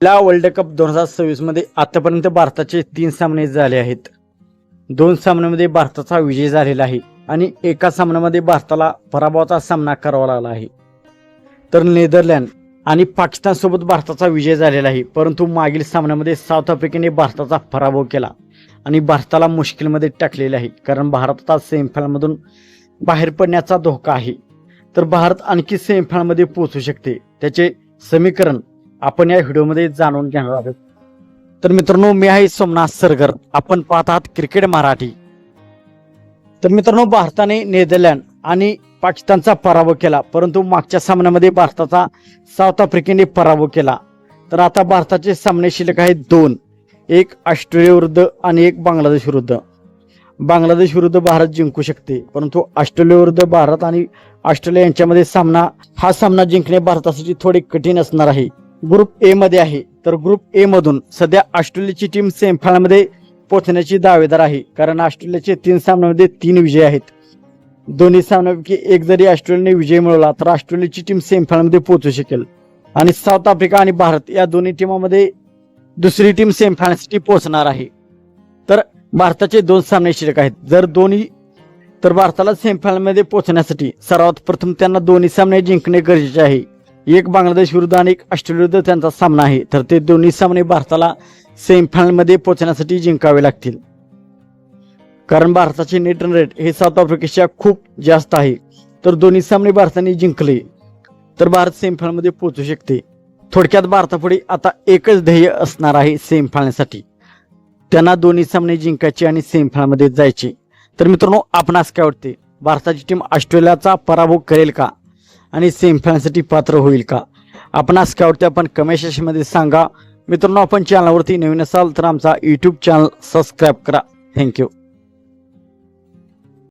या world cup 2026 मध्ये आतापर्यंत भारताचे 3 सामने झाले आहेत। 2 सामन्यांमध्ये भारताचा विजय झालेला आहे आणि एका सामन्यामध्ये भारताला पराभवाचा सामना करावा लागला आहे। तर नेदरलँड आणि पाकिस्तान सोबत भारताचा विजय झालेला आहे, परंतु मागील सामन्यामध्ये साऊथ आफ्रिकेने भारताचा पराभव केला आणि भारताला मुश्किलमध्ये टाकलेले आहे, कारण भारताचा सेमीफायनलमधून बाहेर पडण्याचा धोका आहे। तर भारत आणखी सेमीफायनलमध्ये पोहोचू शकते, त्याचे समीकरण आपण या व्हिडिओमध्ये जाणून घेणार आहोत। तर मित्रांनो, मी आहे सोमनाथ सरगर, आपण पाहत आहात क्रिकेट मराठी। तर मित्रांनो, भारताने नेदरलँड आणि पाकिस्तानचा पराभव केला, परंतु मागच्या सामन्यामध्ये भारताचा साऊथ आफ्रिकेने पराभव केला। तर आता भारताचे सामने शिल्लक आहेत 2, एक ऑस्ट्रेलिया विरुद्ध आणि एक बांगलादेश विरुद्ध। बांगलादेश विरुद्ध भारत जिंकू शकते, परंतु ऑस्ट्रेलिया विरुद्ध भारत आणि ऑस्ट्रेलिया यांच्यामध्ये हा सामना जिंकणे भारतासाठी थोडे कठीण असणार आहे। ग्रुप ए मध्ये आहे, तर ग्रुप ए मधून सध्या ऑस्ट्रेलियाची टीम सेमीफायनलमध्ये पोहोचण्याची दावेदार आहे, कारण ऑस्ट्रेलियाचे 3 सामन्यांमध्ये 3 विजय आहेत। दोन्ही सामन्यांपैकी एक जरी ऑस्ट्रेलियाने विजय मिळवला तर ऑस्ट्रेलियाची टीम सेमीफायनलमध्ये पोहोचू शकेल आणि साऊथ आफ्रिका आणि भारत या दोन्ही टीमांमध्ये दुसरी टीम सेमीफायनलसाठी पोहोचणार आहे। तर भारताचे 2 सामने शिल्लक आहेत। तर भारताला सेमीफायनलमध्ये पोहोचण्यासाठी सर्वात प्रथम त्यांना दोन्ही सामने जिंकणे गरजेचे आहे। एक बांगलादेश विरुद्ध आणि एक ऑस्ट्रेलिया विरुद्ध त्यांचा सामना आहे, तर ते दोन्ही सामने भारताला सेमीफायनलमध्ये पोहोचण्यासाठी जिंकावे लागतील, कारण भारताचे नेट रन रेट हे साऊथ आफ्रिकेच्या खूप जास्त आहे। तर दोन्ही सामने भारताने जिंकले तर भारत सेमीफायनलमध्ये पोहोचू शकते। थोडक्यात भारतापुढे आता एकच ध्येय असणार आहे सेमीफायनलसाठी, त्यांना दोन्ही सामने जिंकायचे आणि सेमीफायनलमध्ये जायचे। तर मित्रांनो, आपणास काय वाटते, भारताची टीम ऑस्ट्रेलियाचा पराभव करेल का आणि सेमीफायनलसाठी पात्र होईल का? आपणास काय वाटते आपण कमेंट सेक्शनमध्ये सांगा। मित्रांनो, आपण चॅनलवरती नवीन असाल तर आमचा यूट्यूब चॅनल सबस्क्राईब करा। थँक्यू।